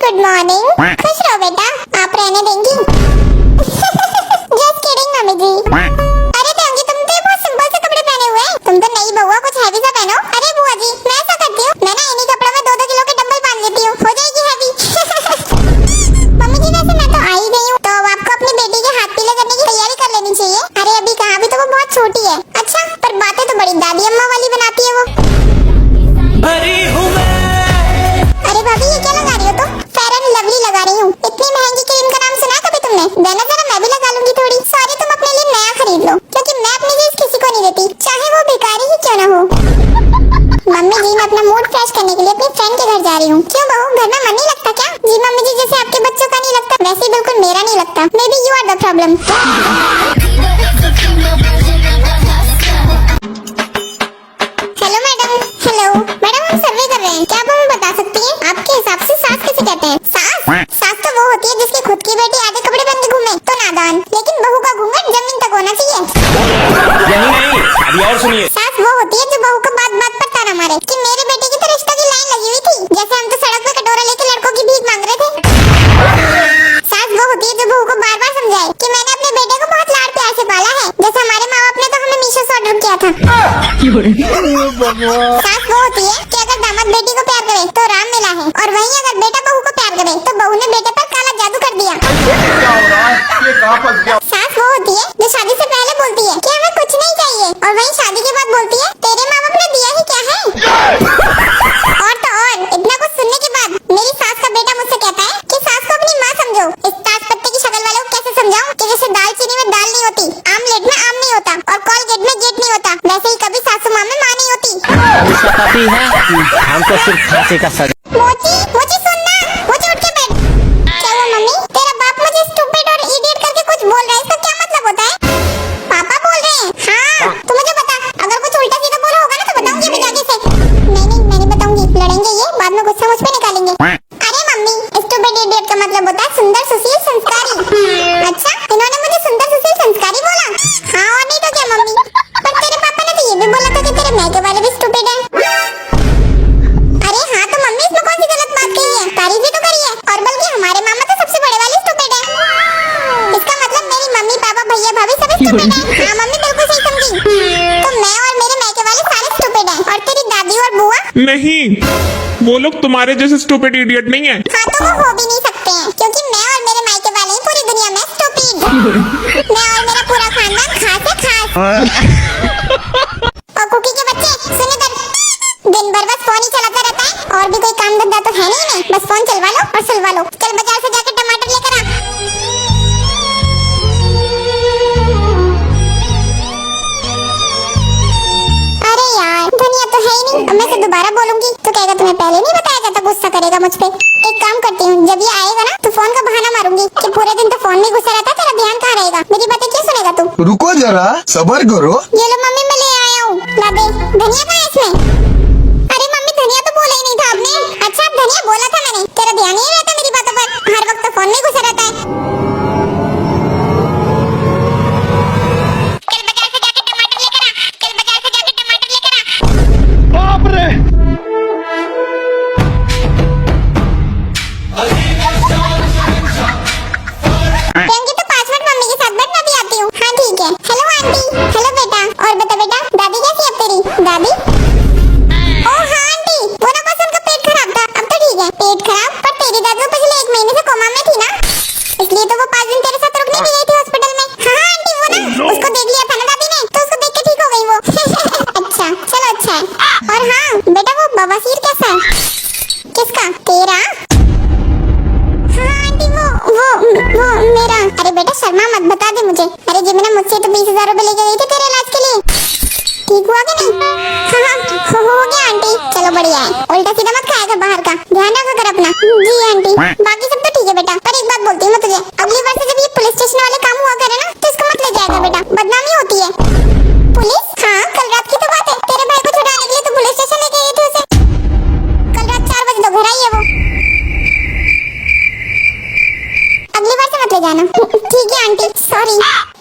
Good morning. खुश रहो बेटा, आप रहने देंगी? जस्ट किडिंग मम्मी जी। अरे देंगी, तुम तो बहुत सिंपल से कपड़े पहने हुए हैं। तुम तो नई बहू हो, कुछ हैवी सा पहनो। अरे बुआ जी, मैं ऐसा करती हूँ, मैं ना इन्हीं कपड़ों में 2-2 किलो के डंबल बांध लेती हूँ, हो जाएगी हैवी। मम्मी जी वैसे मैं तो आ ही गई हूँ, तो अब आपको अपनी बेटी के हाथ पीले करने की तैयारी कर लेनी चाहिए। अरे अभी कहाँ, अभी तो वो बहुत छोटी है। अच्छा, पर बातें तो बड़ी दादी अम्मा वाली बनाती है वो। अरे भाभी, ये क्या लगा रही हो तुम? फेयर एंड लवली लगा रही हूँ। इतनी महंगी क्रीम का नाम सुना है कभी तुमने? देना जरा, मैं भी लगा लूंगी थोड़ी। सॉरी, तुम अपने लिए नया खरीद लो, क्योंकि मैं अपनी चीज किसी को नहीं देती, चाहे वो भिखारी ही क्यों ना हो। मम्मी जी, मैं अपना मूड फ्रेश करने के लिए अपनी फ्रेंड के घर जा रही हूँ। क्यों बहू, घर में मन नहीं लगता क्या? जी मम्मी जी, जैसे आपके बच्चों का नहीं लगता, वैसे ही बिल्कुल मेरा नहीं लगता। Maybe you are the problem. Hello madam. Hello madam, हम सर्वे कर रहे हैं, क्या आप हमें बता सकती हैं आपके हिसाब से सास किसे कहते हैं? सास तो वो होती है जिसकी खुद की बेटी आधे कपड़े पहन के घूमे तो नादान, लेकिन बहू का घूंघट जमीन तक होना चाहिए। यही नहीं, अभी और सुनिए। सास वो होती है जो बहू को बात बात पर ताना मारे कि मेरे बेटे की तो रिश्ता की लाइन लगी हुई थी, जैसे हम तो सड़क पे कटोरा लेके लड़कों की भीख मांग रहे थे। सास वो होती है जो बहू को बार बार समझाए कि मैंने अपने बेटे को बहुत लाड प्यार से पाला है, जैसे हमारे माँ बाप ने तो हमें मीशो से ऑर्डर किया था। सास वो होती है कि अगर दामाद बेटी को प्यार करे तो राम मिला है, और वहीं अगर बेटा बहू को प्यार करे तो बहू ने बेटे पर काला जादू कर दिया। सास वो होती है जो शादी से पहले बोलती है कि हमें कुछ नहीं चाहिए, और वहीं शादी के बाद बोलती है तेरे माँ बाप ने दिया ही क्या है। और तो और इतना कुछ सुनने के बाद मेरी सास का बेटा मुझसे कहता है कि सास को अपनी माँ समझो। इस ताज पत्ते की शक्ल वालों को कैसे समझाऊं कि जैसे दालचीनी में दाल नहीं होती, आमलेट में आम नहीं होता, और कॉलगेट में गेट नहीं होता, वैसे ही कभी सासू माँ में माँ नहीं होती। हमको सिर्फ फांसी का सजा। मोची, मोची सुनना, मोची उठ के बैठ। क्या हुआ मम्मी? तेरा बाप मुझे स्टूपिड और इडियट करके कुछ बोल रहा है, इसका क्या मतलब होता है? पापा बोल रहे हैं? हाँ, तू मुझे बता, अगर कुछ उल्टा सीधा बोला होगा ना तो बताऊंगी अभी जाके से। नहीं, मैं नहीं बताऊंगी, लड़ेंगे ये, बाद में गुस्सा मुझ पे निकालेंगे। अरे मम्मी, स्टूपिड इडियट का मतलब होता है सुंदर, सुशील, संस्कारी। अच्छा, इन्होंने मुझे सुंदर, सुशील, संस्कारी बोला? हाँ, और नहीं तो क्या मम्मी? पर तेरे पापा ने तो ये भी बोला था कि तेरे मैके वाले भी स्टूपिड हैं। अरे हाँ, तो मम्मी इसमें कौन सी गलत बात कही है? तारीफ भी तो करी है, और बल्कि हमारे मामा तो सबसे बड़े वाले स्टूपिड हैं। इसका मतलब मेरी मम्मी, पापा, भैया, भाभी सब स्टूपिड हैं। हाँ मम्मी, बिल्कुल सही समझी। तो मैं और मेरे मैके वाले सारे स्टूपिड हैं, और तेरी दादी और बुआ? नहीं, वो लोग तुम्हारे जैसे स्टूपिड इडियट नहीं है। हाँ, तो वो हो भी नहीं सकते हैं, क्योंकि मैं और मेरे मायके वाले ही पूरी दुनिया में स्टूपिड। मैं और मेरा पूरा खानदान खास है, खास। और कुकी के बच्चे सुन इधर, दिन भर बस फोन ही चलाता रहता है, और भी कोई काम धंधा तो है नहीं इन्हें, बस फोन चलवा लो और सुलवा लो। चल बाजार से जाकर टमाटर लेकर आ। अरे यार, दुनिया तो है ही नहीं। अब मैं से दोबारा बोलूंगी तो कहेगा तुम्हें पहले नहीं बताया जाता, गुस्सा करेगा मुझ पे। एक काम करती हूँ, जब ये आएगा ना तो फोन का बहाना मारूंगी कि पूरे दिन तो फोन में घुसा रहता, तेरा ध्यान कहाँ रहेगा? मेरी बातें क्यों सुनेगा तू? रुको जरा, सब्र करो। ये लो मम्मी, मैं ले आया हूँ, ला दे। धनिया कहाँ है इसमें? अरे मम्मी, धनिया तो बोला ही नहीं था आपने। अच्छा, धनिया बोला था मैंने, तेरा ध्यान ही नहीं रहता मेरी बातों पर, हर वक्त तो फोन में घुसा रहता है। चल बाजार से जाके टमाटर लेकर आ, चल बाजार से जाके टमाटर लेकर आ। बाप रे! प्रियंकी, तो 5 मिनट मम्मी के साथ बैठ, मैं भी आती हूँ। हाँ ठीक है। Hello aunty. हेलो बेटा, और बता बेटा, दादी कैसी है तेरी? दादी? ओह हाँ आंटी, वो ना बस उनका पेट खराब था, अब तो ठीक है। पेट खराब? पर तेरी दादी तो पिछले 1 महीने से कोमा में थी ना, इसलिए तो वो 5 दिन तेरे साथ रुकने भी गई थी हॉस्पिटल में। हाँ आंटी, वो ना उसको देख लिया था ना दादी ने, तो उसको देख के ठीक हो गई वो। अच्छा, चलो अच्छा है। और हाँ बेटा, वो बवासीर कैसा है? किसका? तेरा? हाँ आंटी, वो मेरा। अरे बेटा शर्मा मत, बता दे मुझे। अरे जी, मैंने मुझसे तो 20,000 रुपए लेके गई थी तेरे इलाज के लिए, ठीक हुआ कि नहीं? हाँ, हो गया आंटी। चलो बढ़िया है, उल्टा सीधा मत खाया कर बाहर का, ध्यान रखा कर अपना। जी आंटी, बाकी सब तो ठीक है बेटा, पर एक बात बोलती हूँ मैं तुझे, अगली बार से जब ये पुलिस स्टेशन वाले काम हुआ करे ना तो इसको मत ले जाएगा बेटा, बदनामी होती है। पुलिस? हाँ, कल रात की तो बात है, तेरे भाई को छुड़ाने के लिए तो पुलिस स्टेशन लेके गई थी उसे। कल रात 4 बजे तो घर आई है वो। अगली बार से मत ले जाना। ठीक है आंटी, सॉरी।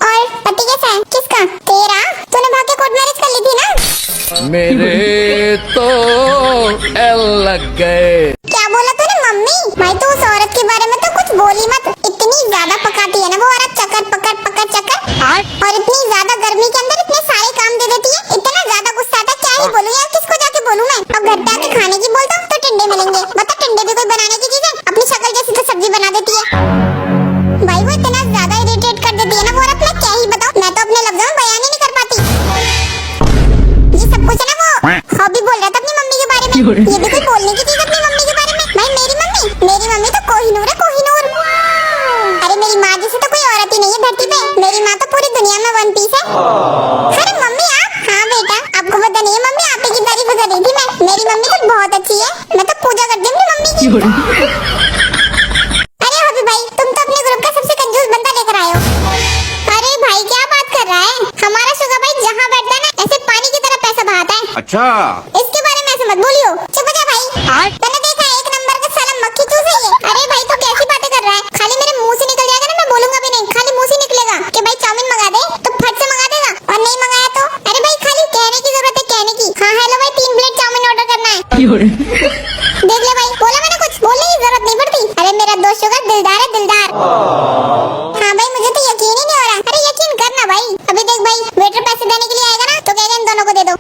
और पति कैसा है? किसका? तेरा? तूने भाग के कोर्ट मैरिज कर ली थी ना? मेरे तो एल लग गए। क्या बोला तूने मम्मी? भाई तू उस औरत बारे में तो कुछ बोल ही मत। इतनी ज्यादा पकाती है ना वो औरत, चकर पकर पकर चकर। और इतनी ज्यादा गर्मी के अंदर इतने सारे काम दे देती है। इतना ज्यादा गुस्सा आता है, क्या ही बोलूं यार, किसको जाके बोलूं मैं। अब घर पे आके खाने की बोलता हूँ तो टिंडे मिलेंगे। बता टिंडे भी कोई बनाने की चीज है? अपनी शक्ल जैसी तो सब्जी बना देती है। भाई वो इतना ज्यादा इरिटेट कर देती है ना वो औरत, मैं क्या ही बताऊं। मैं तो अपने लफ्जों में बयान ही नहीं कर पाती। ये सब कुछ है ना वो हॉबी बोल रहा था अपनी मम्मी के बारे में। ये भी कोई बोलने की चीज अपनी मम्मी के बारे में? भाई मेरी मम्मी तो कोहिनूर है, कोहिनूर। अरे मेरी माँ जैसी तो कोई औरत ही नहीं है धरती पे। मेरी माँ तो पूरी दुनिया में वन पीस है। अरे मम्मी आप? हाँ बेटा, आपको पता नहीं है मम्मी आप ही की तारीफ कर रही थी मैं। मेरी मम्मी तो बहुत अच्छी है, मैं तो पूजा करती हूँ अपनी मम्मी की। अरे हॉबी भाई, तुम तो अपने ग्रुप का सबसे कंजूस बंदा लेकर आए हो। अरे भाई क्या बात कर रहा है? हमारा शुगर भाई जहाँ बैठता है ना ऐसे पानी की तरह पैसा बहाता है। अच्छा, इसके बारे में ऐसे मत बोलियो। चुप हो जा भाई। मैंने देखा एक नंबर का साला मक्खी चूस है ये। अरे भाई तू कैसी बातें कर रहा है? खाली मेरे मुंह से निकल जाएगा ना, मैं बोलूंगा भी नहीं, खाली मुंह से निकलेगा कि भाई चाउमीन मंगा दे तो फट से मंगा देगा। और नहीं मंगाया तो अरे भाई खाली कहने की जरूरत है, कहने की। हाँ हेलो भाई 3 प्लेट चाउमीन ऑर्डर करना है। देख ले भाई, बोला मैंने कुछ बोलने की जरूरत नहीं पड़ती। अरे मेरा दोस्त शुगर दिलदार है, दिलदार। हाँ भाई मुझे तो यकीन ही नहीं हो रहा। अरे यकीन करना भाई। अभी देख भाई वेटर पैसे देने के लिए आएगा ना तो कहेगा इन दोनों को दे दो।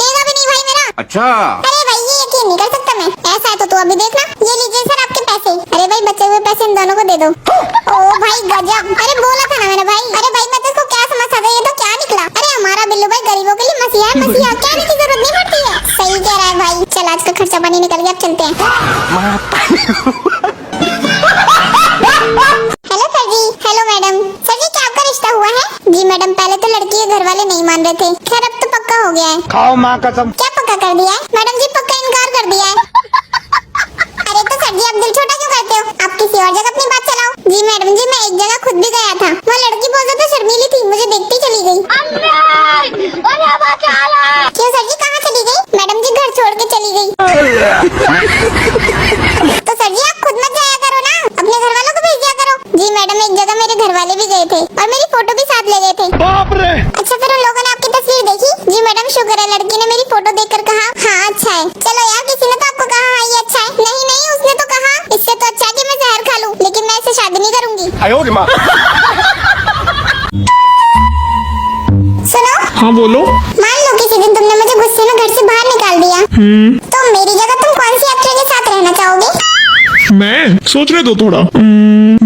लेगा भी नहीं भाई मेरा। अच्छा, अरे भाई ये यकीन नहीं कर सकता मैं। ऐसा है तो तू अभी देखना। ये लीजिए सर आपके पैसे। अरे भाई बचे हुए पैसे इन दोनों को दे दो। ओ भाई गजब। अरे बोला था ना मैंने भाई। अरे भाई मैं तेरे को क्या समझता था, ये तो क्या निकला। अरे हमारा बिल्लू भाई गरीबों के लिए मसीहा है, मसीहा। कहने की जरूरत नहीं पड़ती है। सही कह रहा है भाई। चल आज का खर्चा पानी निकल गया, अब चलते हैं। Hello sir ji. Hello madam. Sir ji क्या आपका रिश्ता हुआ है? जी मैडम, पहले तो लड़की के घर वाले नहीं मान रहे थे, खैर अब तो पक्का हो गया है। खाओ माँ कसम। क्या पक्का कर दिया है? मैडम जी पक्का इनकार कर दिया है। अरे तो सर जी आप दिल छोटा क्यों करते हो? आप किसी और जगह अपनी बात चलाओ। जी मैडम जी, मैं एक जगह खुद भी गया था, वहाँ लड़की बहुत ज्यादा शर्मीली थी, मुझे देखती चली गई। क्यों सर जी कहाँ चली गई? मैडम जी घर छोड़ के चली गई। तो सर जी आप खुद मत जाया करो ना, अपने घर वालों को भेज दिया करो। जी मैडम एक जगह मेरे घर वाले भी गए थे और मेरी फोटो भी साथ ले गए थे। बाप रे। अच्छा फिर उन लोगों ने आपकी तस्वीर देखी? जी मैडम शुक्र है लड़की ने मेरी फोटो देखकर कहा हाँ अच्छा है। चलो यार किसी ने तो आपको कहा हाँ ये अच्छा है? नहीं नहीं, उसने तो कहा इससे तो अच्छा है कि मैं जहर खा लूं, लेकिन मैं इससे शादी नहीं करूंगी। आयो रे माँ। सुनो। हाँ बोलो। मान लो किसी दिन तुमने मुझे गुस्से में घर से बाहर निकाल दिया, तो मेरी जगह तुम कौन सी एक्टर के साथ रहना चाहोगे? मैं सोचने दो थोड़ा।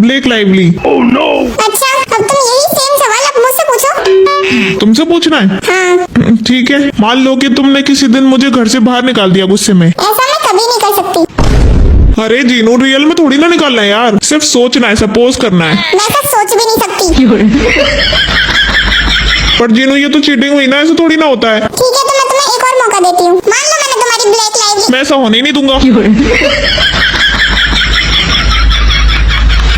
Blake Lively. Oh no. अच्छा अब तुम यही सेम सवाल अब मुझसे पूछो। तुमसे पूछना है? हाँ। ठीक है, मान लो कि तुमने किसी दिन मुझे घर से बाहर निकाल दिया गुस्से में। ऐसा मैं कभी नहीं कर सकती। अरे जीनू, रियल में थोड़ी ना निकालना है यार, सिर्फ सोचना है, सपोज करना है। मैं ऐसा सोच भी नहीं सकती। पर जीनू ये तो चीटिंग हुई ना, ऐसे थोड़ी ना होता है। ठीक है तो मैं तुम्हें एक और मौका देती हूँ। मान लो मैंने तुम्हारी ब्लैक लाइवली। मैं ऐसा होने ही नहीं दूंगा।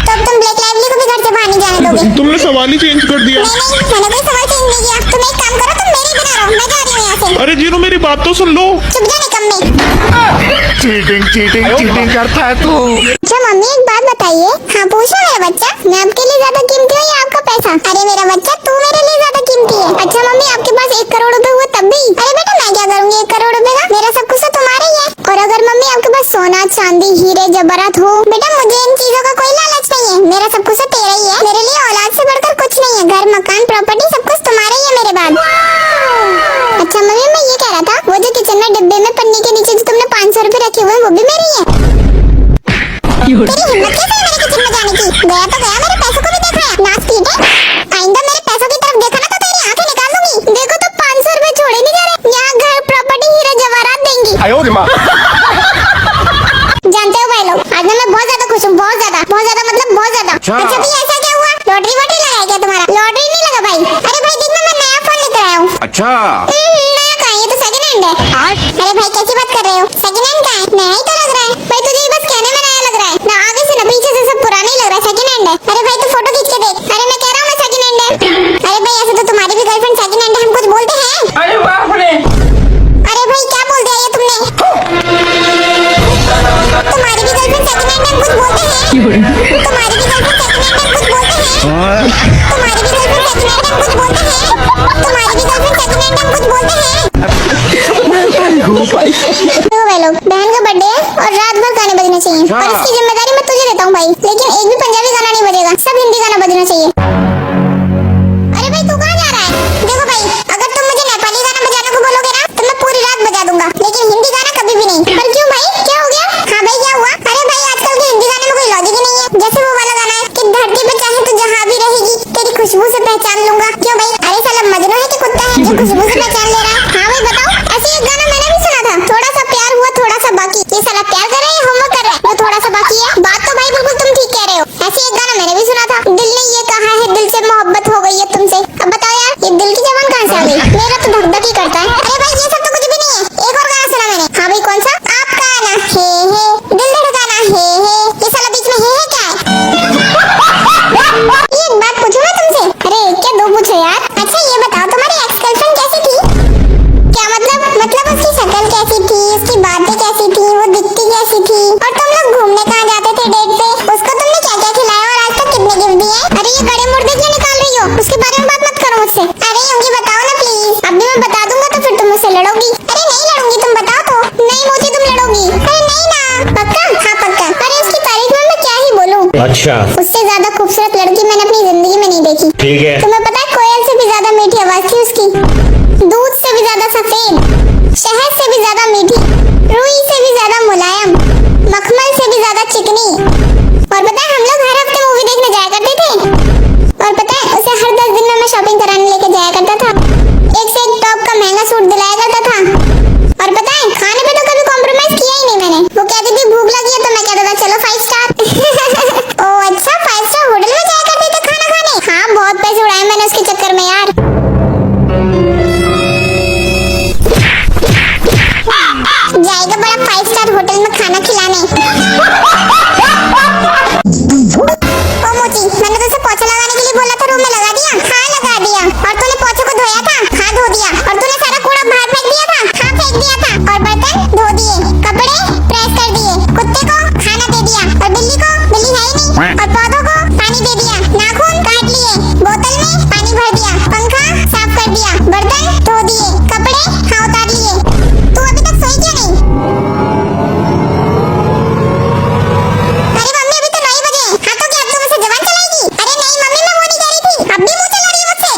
तो अब तुम ब्लैक लाइवली को भी घर से बाहर नहीं जाने दोगे? तुमने सवाल ही चेंज कर दिया। नहीं नहीं, मैंने कोई सवाल चेंज नहीं किया। तुम एक काम करो, तुम मेरे बिना रहो, मैं जा रही हूँ यहाँ से। अरे जीनू मेरी बात तो सुन लो। चुप जा निकम्मे। चीटिंग करता है तू। अच्छा मम्मी एक बात बताइए। हाँ पूछो मेरा बच्चा, मैं आपके लिए ज्यादा कीमती हूँ या आपका पैसा? अरे मेरा बच्चा तू मेरे लिए ज्यादा कीमती है। अच्छा मम्मी आपके पास 1 करोड़ रुपए हुए तब भी? अरे बेटा मैं क्या करूँगी 1 करोड़ रुपए का, मेरा सब कुछ तो तुम्हारा ही है। और अगर मम्मी आपके पास सोना चांदी हीरे जवाहरात हो, बेटा मुझे इन चीजों का कोई लालच नहीं है, मेरा सब कुछ तो तेरा ही है। मेरे लिए औलाद से बढ़कर कुछ नहीं है, घर मकान प्रॉपर्टी सब कुछ तुम्हारा ही है मेरे बाद। अच्छा मम्मी मैं ये कह रहा था, वो जो किचन में डिब्बे में पन्नी के नीचे जो तुमने 500 रुपए रखे हुए हैं वो भी मेरे ही है। तेरी हिम्मत कैसे है मेरे किचन में जाने की? गया तो गया, मेरे पैसों को भी देख रहा है, नाच पीटे। आइंदा मेरे पैसों की तरफ देखा ना तो तेरी आंखें निकाल दूंगी। देखो तो 500 रुपए छोड़े नहीं जा रहे, यहाँ घर प्रॉपर्टी हीरा जवाहरात देंगी। आयो रे माँ। जानते हो भाई लोग, आज ना मैं बहुत ज्यादा खुश हूँ, बहुत ज्यादा मतलब बहुत ज्यादा। अच्छा। अच्छा भैया ऐसा क्या हुआ? लॉटरी वॉटरी लगा है क्या तुम्हारा? लॉटरी नहीं लगा भाई। अरे भाई दिन में मैं नया फोन लेकर आया हूँ। अच्छा, नया कहाँ है? ये तो सेकंड हैंड है। अरे भाई कैसी बात कर रहे हो? सेकंड हैंड कहाँ है? नया ही तो लग रहा है भाई। तुझे ये बस कहने में नया लग रहा है ना, आगे से ना पीछे से सब पुराना ही लग रहा है, सेकंड हैंड है। अरे भाई तू फोटो खींच के देख। अरे मैं कह रहा हूँ मैं सेकंड हैंड है। अरे भाई ऐसे तो तुम्हारी भी गर्लफ्रेंड सेकंड हैंड है, हम कुछ बोलते हैं? अरे बाप रे। अरे भाई क्या बोल दिया ये तुमने? तुम्हारी भी गर्लफ्रेंड सेकंड हैंड है, हम कुछ बोलते हैं? तुम्हारी भी गर्लफ्रेंड सेकंड हैंड है, हम कुछ बोलते हैं? तुम्हारी भी गर्लफ्रेंड सेकंड हैंड है, हम कुछ बोलते हैं? तुम्हारी भी गर्लफ्रेंड सेकंड हैंड है, हम कुछ बोलते हैं? तो भाई लोग बहन का बर्थडे है और रात भर गाने बजने चाहिए। अच्छा। और इसकी जिम्मेदारी मैं तुझे देता हूँ भाई। लेकिन एक भी पंजाबी गाना नहीं बजेगा, सब हिंदी गाना बजना चाहिए। अरे भाई तू कहाँ जा रहा है? देखो भाई, अगर तुम मुझे नेपाली गाना बजाने को बोलोगे ना तो मैं पूरी रात बजा दूंगा, लेकिन हिंदी गाना कभी भी नहीं। पर क्यों भाई, क्या हो गया? हाँ भाई क्या हुआ? अरे भाई आजकल के हिंदी गाने में कोई लॉजिक ही नहीं है। जैसे वो वाला गाना है कि धरती पे चाहे तो जहाँ भी रहेगी तेरी खुशबू से पहचान लूंगा। क्यों भाई? अरे साला मजनू है कि कुत्ता है जो खुशबू से पहचान ले रहा है? हाँ भाई बताओ। ऐसे एक गाना मैंने भी सुना था, थोड़ा सा प्यार हुआ थोड़ा सा बाकी। ये साला प्यार कर रहा है या होमवर्क कर रहा है? वो थोड़ा सा बाकी है। बात तो भाई बिल्कुल तुम ठीक कह रहे हो। ऐसे एक गाना मैंने भी सुना था, दिल ने ये कहा है दिल से मोहब्बत हो गई है तुमसे। अब बताओ यार, ये दिल की जबान कहाँ से आ गई? मेरा तो धक धक ही करता है। अरे भाई ये सब तो कुछ भी नहीं है। एक और गाना सुना मैंने। हाँ भाई कौन सा? आपका ना हे दिल धड़काना हे ये साला बीच में हे क्या है? ये एक बात पूछूं मैं तुमसे? अरे क्या दो पूछो यार। अच्छा ये बताओ तुम्हारी एक्स गर्लफ्रेंड कैसी थी? क्या मतलब उसकी शक्ल कैसी थी, उसकी बातें कैसी थी, वो दिखती कैसी थी, और तुम लोग घूमने कहाँ जाते थे डेट पे? उसको तुमने क्या क्या खिलाया और आज तक कितने गिफ्ट दिए? अरे ये गड़े मुर्दे क्यों निकाल रही हो? उसके बारे में बात मत करो मुझसे। अरे योगी बताओ ना प्लीज। अब भी मैं बता दूंगा तो फिर तुम मुझसे लड़ोगी। अरे नहीं लड़ूंगी, तुम बताओ तो। नहीं मुझे तुम लड़ोगी। अरे नहीं ना। पक्का? हाँ पक्का। अरे उसकी तारीफ में मैं क्या ही बोलूं। अच्छा उससे ज्यादा खूबसूरत लड़की मैंने अपनी जिंदगी में नहीं देखी। ठीक है। तुम्हें पता है कोयल से भी ज्यादा मीठी आवाज थी उसकी, दूध से भी ज्यादा सफेद, शहद से भी ज्यादा मीठी, रुई से भी ज्यादा मुलायम, मखमल से भी ज्यादा चिकनी। और पता है हम लोग हर हफ्ते मूवी देखने जाया करते थे। और पता है उसे हर 10 दिन में मैं शॉपिंग कराने लेके जाया करता था। एक से एक टॉप का महंगा सूट दिलाया करता था। और पता है खाने पे तो कभी कॉम्प्रोमाइज किया ही नहीं मैंने। वो कहती थी भूख लगी है तो मैं कहता था चलो 5 स्टार। ओह अच्छा 5 स्टार होटल में जाया करते थे खाना खाने? हाँ बहुत पैसे उड़ाए मैंने उसके चक्कर में यार। जाएगा बड़ा 5 स्टार होटल में खाना खिलाने। ओ मोची, मैंने तुझसे पोछा लगाने के लिए बोला था, रूम में लगा दिया? हाँ लगा दिया। और तूने पोछे को धोया था? हाँ धो दिया। और तूने सारा कूड़ा बाहर फेंक दिया था? हाँ फेंक दिया था। और बर्तन धो दिए, कपड़े प्रेस कर दिए, कुत्ते को खाना दे दिया, और बिल्ली को, बिल्ली है ही नहीं, और पौधों को पानी दे दिया, नाखून काट लिए, बोतल में पानी भर दिया, पंखा साफ कर दिया, बर्तन धो दिए, कपड़े हाँ उतार लिए। तू अभी तक सोई क्यों नहीं? अरे मम्मी अभी तो 9 बजे। हाँ तो क्या अब तू मुझसे जबान चलाएगी? अरे नहीं मम्मी मैं वो नहीं कह रही थी। अब भी मुंह चला रही है मुझसे।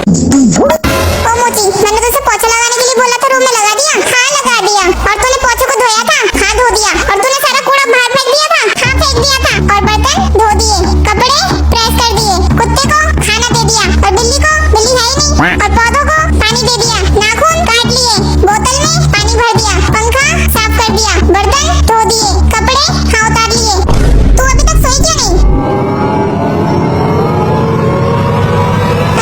ओ मोची, मैंने तुझसे पोछा लगाने के लिए बोला था, रूम में लगा दिया? हाँ लगा दिया। और तूने पोछे को धोया था? हाँ धो दिया। और तूने सारा कूड़ा बाहर फेंक दिया था? हाँ फेंक दिया था। और बर्तन धो दिए, कपड़े प्रेस कर दिए, कुत्ते को खाना दे दिया, और बिल्ली को, बिल्ली है ही नहीं, और पौधों को पानी दे दिया, नाखून काट लिए, बोतल में पानी भर दिया, पंखा साफ कर दिया, बर्तन धो दिए, कपड़े हाँ उतार लिए। तू अभी तक सोई क्यों नहीं?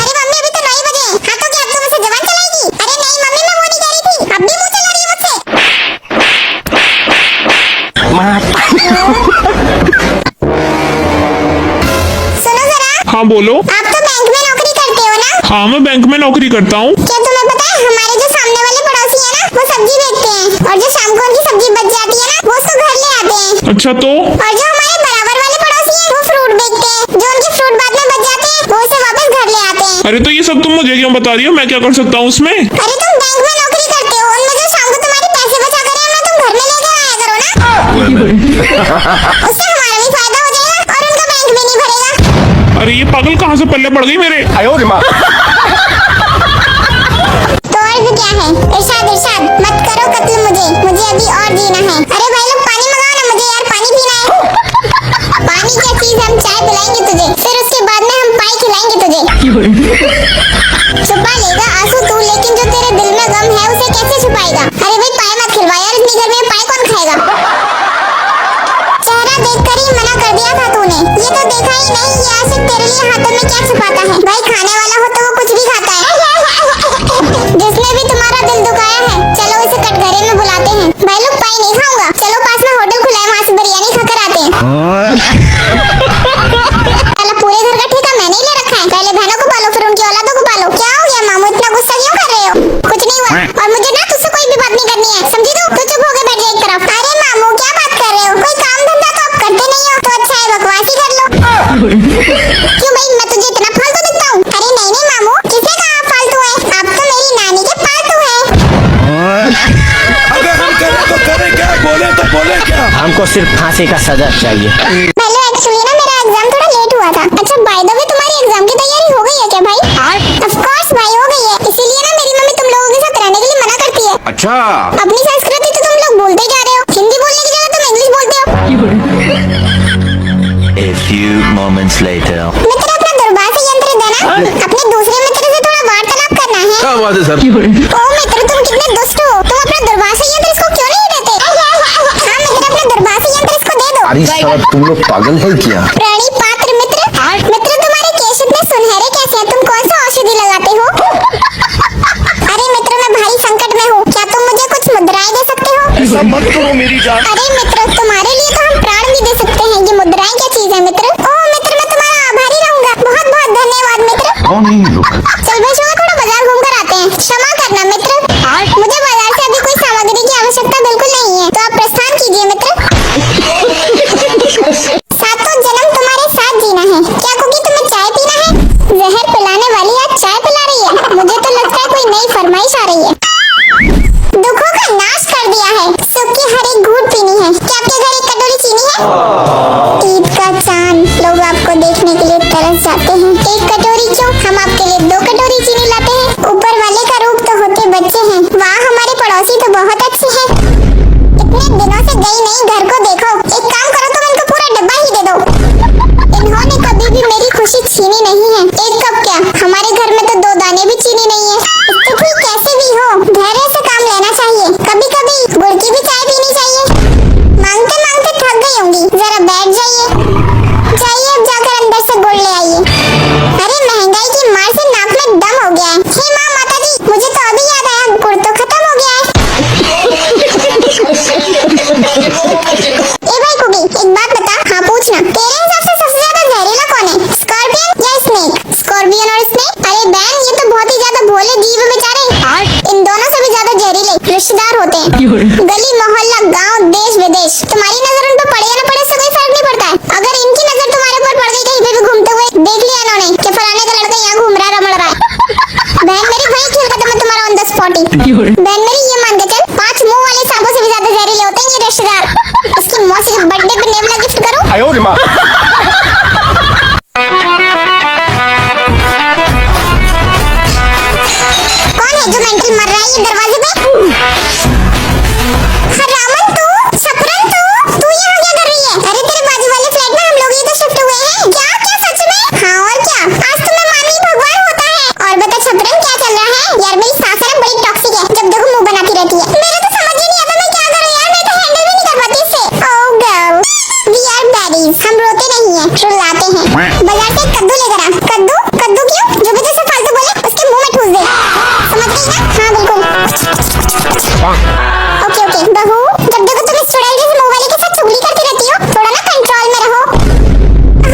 अरे मम्मी अभी तो 9 बजे। हाँ तो क्या अब तू मुझसे जबान चलाएगी? अरे नहीं मम्मी मैं वो नहीं कह रही थी। अब भी मुंह चला रही है मुझसे। सुनो जरा। हाँ बोलो। आप तो बैंक में नौकरी करते हो ना? हाँ मैं बैंक में नौकरी करता हूँ। क्या तुम्हें पता है हमारे जो सामने वाले पड़ोसी है ना, वो सब्जी बेचते हैं, और जो शाम को उनकी सब्जी बच जाती है ना वो उसको घर ले आते हैं। अच्छा तो और जो हमारे बराबर वाले पड़ोसी हैं वो फ्रूट बेचते हैं, जो उनके फ्रूट बाद में बच जाते हैं वो उसे वापस घर ले आते हैं। अरे तो ये सब तुम मुझे क्यों बता रही हो? मैं क्या कर सकता हूँ उसमें? अरे तुम बैंक में नौकरी करते हो, उनमें जो शाम को तुम्हारे पैसे बचा कर है ना तुम घर में लेकर आया करो ना। उससे हमारा भी फायदा हो जाएगा और उनका बैंक भी नहीं भरेगा। अरे ये पागल कहाँ से पल्ले पड़ गई मेरे? आयो रे माँ। तो अर्ज क्या है? इरशाद इरशाद मत करो कत्ल मुझे अभी और जीना है। अरे भाई लोग पानी मंगाओ ना, मुझे यार पानी पीना है। पानी क्या चीज, हम चाय पिलाएंगे तुझे, फिर उसके बाद में हम पाई खिलाएंगे तुझे। छुपा लेगा आंसू तू, लेकिन जो तेरे दिल में गम है उसे कैसे छुपाएगा? अरे भाई पाई मत खिलवा यार, इतनी गर्मी में पाई कौन खाएगा? चेहरा देखकर ही मना कर दिया था तूने। ये तो देखा ही नहीं ये आशिक तेरे लिए हाथों में क्या छुपाता है। भाई खाने वाला हो तो वो कुछ भी खाता है। जिसने भी तुम्हारा दिल दुखाया है चलो उसे कटघरे में बुलाते हैं। भाई लोग पाई नहीं खाऊंगा। इसको सिर्फ फांसी का सजा चाहिए। हेलो, एक्चुअली ना मेरा एग्जाम थोड़ा लेट हुआ था। अच्छा बाय द वे तुम्हारी एग्जाम की तैयारी हो गई है क्या भाई? ऑफ कोर्स भाई हो गई है, इसीलिए ना मेरी मम्मी तुम लोगों के साथ रहने के लिए मना करती है। अच्छा अपनी संस्कृति तो तुम लोग भूलते जा रहे हो, हिंदी बोलने की जगह तुम इंग्लिश बोलते हो। A few moments later. मित्र अपना दूरभाष यंत्र देना, अपने दूसरे मित्र से थोड़ा वार्तालाप करना है। क्या बात है सर? ओ मित्र तुम कितने दुष्ट हो, तुम अपना दूरभाष यंत्र इसको क्यों नहीं देते? हाँ मित्र अपना दूरभाष यंत्र इसको दे दो। अरे साहब तुम लोग पागल है क्या? प्राणी पात्र मित्र, मित्र तुम्हारे केश इतने सुनहरे कैसे हैं? तुम कौन सा औषधि लगाते हो? अरे मित्र मैं भारी संकट में हूँ, क्या तुम मुझे कुछ मुद्राएं दे सकते हो? ऐसा मत करो मेरी जान। अरे मित्र तुम्हारे लिए तो हम प्राण भी दे सकते हैं, ये मुद्राएं क्या चीज है मित्र? ओह मित्र मैं तुम्हारा आभारी रहूंगा, बहुत बहुत धन्यवाद मित्र। कौन है ये लोग? चल भाई चलो थोड़ा बाजार घूम कर आते हैं, क्षमा करना मित्र, मुझे बाजार से अभी कोई सामग्री की आवश्यकता बिल्कुल नहीं है, तो आप प्रस्थान कीजिए मित्र। सातों जन्म तुम्हारे साथ जीना है। क्या कुकी तुम्हें चाय पीना है? जहर पिलाने वाली आज चाय पिला रही है, मुझे तो लगता है कोई नई फरमाइश आ रही है। दुखों का नाश कर दिया है, सुख की हर एक घूंट पीनी है। क्या आपके घर एक कटोरी चीनी है? ईद का चांद लोग आपको देखने के लिए तरस जाते हैं, एक कटोरी क्यों, हम आपके लिए 2 कटोरी चीनी लाते हैं। ऊपर वाले का रूप तो होते बच्चे हैं, वाह हमारे पड़ोसी तो बहुत अच्छे हैं। इतने दिनों से गई नहीं, घर को देखो, एक काम करो तुम इनको पूरा डब्बा ही दे दो। इन्होंने कभी भी मेरी खुशी छीनी नहीं है, एक कप क्या हमारे घर में तो 2 दाने भी चीनी नहीं है। स्थिति कैसे भी हो धैर्य से काम लेना चाहिए, कभी कभी गुड़ की भी चाय पीनी चाहिए। मांगते मांगते थक गई होंगी, जरा बैठ जाइए, जाइए अब जाकर अंदर से गुड़ ले आइए। अरे महंगाई की मार से नाक में दम हो गया है। हे माँ माता जी, मुझे तो अभी याद आया, गुड़ तो खत्म हो गया है। ए भाई कुकी एक बात बता, हाँ पूछना, तेरे हिसाब से सबसे ज्यादा जहरीला कौन है, स्कॉर्पियन या स्नेक? स्कॉर्पियन और स्नेक? अरे बहन ये तो बहुत ही ज्यादा भोले जीव है बेचारे, इन दोनों से भी ज्यादा जहरीले रिश्तेदार होते हैं। गली मोहल्ला गांव देश विदेश तुम्हारी नजर उन पर पड़े या न पड़े इससे कोई फर्क नहीं पड़ता है। अगर इनकी नजर तुम्हारे ऊपर पड़ गई कहीं पे भी घूमते हुए, देख लिया इन्होंने कि फलाने का लड़का यहाँ घूम रहा रमड़ रहा है, बहन मेरी वही खेल खत्म है तुम्हारा ऑन द स्पॉट ही। बहन मेरी ये मान के चल, 5 मुंह वाले सांपों से भी ज्यादा जहरीले होते हैं ये रिश्तेदार। इसकी मौसी के बर्थडे पे नेवला गिफ्ट करो। आयो रे माँ। कौन है जो मेंटल मर रहा है ये दरवाजे पे? रामन तू, सपरन तू यहाँ क्या कर रही है? अरे तेरे बाजू वाले फ्लैट में हम लोग ही तो शिफ्ट हुए हैं। क्या क्या सच में? हाँ और क्या, आज तो मैं मानवी भगवान होता है। और बता छपरन क्या चल रहा है? यार मेरी सास है ना बड़ी टॉक्सिक है, जब देखो मुंह बनाती रहती है। मेरे तो समझ ही नहीं आता मैं क्या करूँ यार, मैं तो हैंडल भी नहीं कर पाती इससे। ओह गर्ल वी आर बैडीज, हम रोते नहीं है रुलाते हैं। बाजार से कद्दू लेकर आ। कद्दू? कद्दू क्यों? जो भी जैसे फालतू बोले उसके मुंह में ठूस दे, समझ गई ना? हाँ बिल्कुल। ओके ओके बहू, जब देखो तुम इस चुड़ैल जैसे मुंह वाले के साथ चुगली करती रहती हो, थोड़ा ना कंट्रोल में रहो।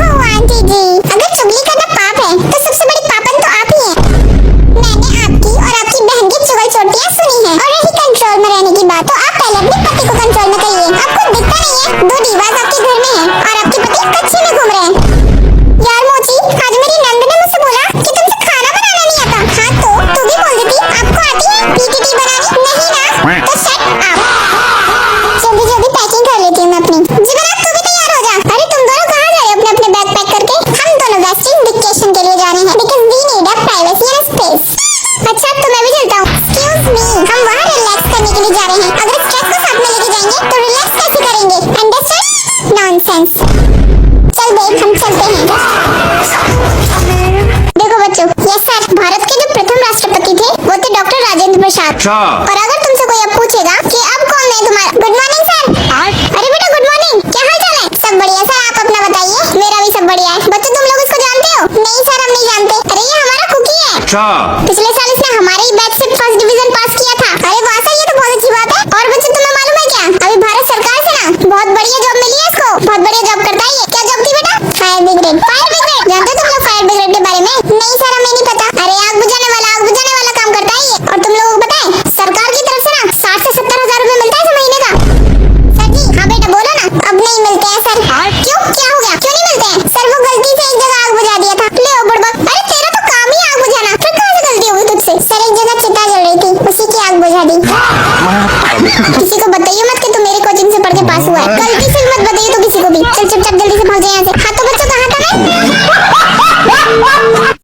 ओह आंटी जी, अगर चुगली करना पाप है तो सबसे बड़ी पापन तो आप ही हैं। मैंने आपकी और आपकी बहन की चुगल चोटियां सुनी है, और रही कंट्रोल में रहने की बात, तो आप पहले अपने पति को कंट्रोल में करिए। आपको दिखता नहीं है 2 दीवार आपके घर में है और आपके पति कच्चे में घूम रहे हैं। यार मोची, आज मेरी नंद ने मुझसे बोला कि तुमसे खाना बनाना नहीं आता। हाँ तो तू भी बोल देती आपको आती है पीटीटी बनानी? नहीं ना, तो शट अप। जल्दी जल्दी पैकिंग कर लेती हूँ मैं अपनी। जीवन तू भी तैयार हो जा। अरे तुम दोनों कहाँ जा रहे हो अपने अपने बैग पैक करके? हम दोनों वेस्टर्न वेकेशन के लिए जा रहे हैं, because we need a privacy and space. अच्छा तो मैं भी चलता हूँ। एक्सक्यूज मी, हम वहाँ रिलैक्स करने के लिए जा रहे हैं, अगर स्ट्रेस को साथ में लेके जाएंगे तो रिलैक्स कैसे करेंगे? अंडरस्टैंड? नॉनसेंस। चल बेब हम चलते हैं। देखो बच्चों, ये सर भारत के जो प्रथम राष्ट्रपति थे वो थे डॉक्टर राजेंद्र प्रसाद। अच्छा। और अगर तुमसे कोई अब पूछेगा कि अब कौन है तुम्हारा, गुड मॉर्निंग सर। अरे बेटा गुड मॉर्निंग, क्या हाल चाल है? सब बढ़िया सर, आप अपना बताइए। मेरा भी सब बढ़िया है। बच्चों तुम लोग इसको जानते हो? नहीं सर हम नहीं जानते। अरे ये हमारा कुकी है। अच्छा। पिछले साल इसने हमारे ही बैच से फर्स्ट डिवीजन पास किया था। अरे वाह सर, ये तो बहुत अच्छी बात है। और बच्चों तुम्हें मालूम है क्या, अभी भारत सरकार से ना बहुत बढ़िया जॉब मिली है इसको, बहुत बढ़िया जॉब करता है ये। क्या जॉब थी बेटा? Fire brigade. फायर ब्रिगेड जानते हो तुम लोग फायर ब्रिगेड के बारे में? नहीं सर हमें नहीं पता। अरे आग बुझाने वाला काम करता है ये। और तुम लोगों को पता है सरकार की तरफ से ना 60 से 70 हजार रुपए मिलता है महीने का। सर जी हाँ बेटा बोलो ना। अब नहीं मिलते हैं सर। क्यों, क्या हो गया, क्यों नहीं मिलते हैं? सर वो गलती से एक जगह आग बुझा दिया था। ले ओ बुड़बक, अरे तेरा तो काम ही आग बुझाना, फिर कहाँ से गलती होगी तुझसे? सर एक जगह चिता जल रही थी, उसी की आग बुझा दी। किसी को बताइए मत कि तुम मेरी कोचिंग से पढ़ के पास हुआ है। गलती से मत बताइए तो किसी को भी। चल चुपचाप जल्दी से भाग जाए यहाँ से। हाँ तो बच्चों